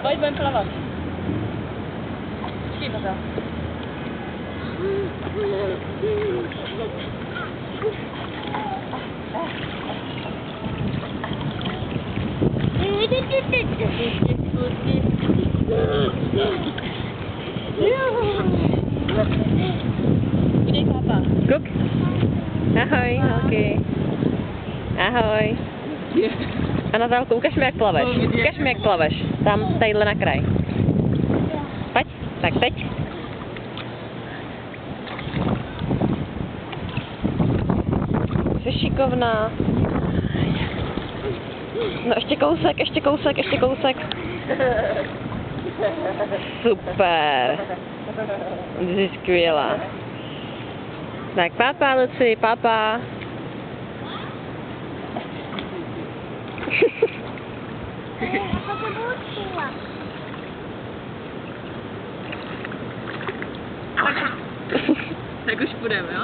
Pojď, budeme plavat. Počkej, Pavel. Uděj chlapa. Kuk. Ahoj, holky. Ahoj. A Natálku, ukaž mi, jak plaveš. Ukaž mi, jak plaveš. Tam, tadyhle na kraj. Pojď, tak teď. Jsi šikovná. No ještě kousek, ještě kousek, ještě kousek. Super. Jsi skvělá. Tak papa, Luci, papa. Tak už půjdeme, jo?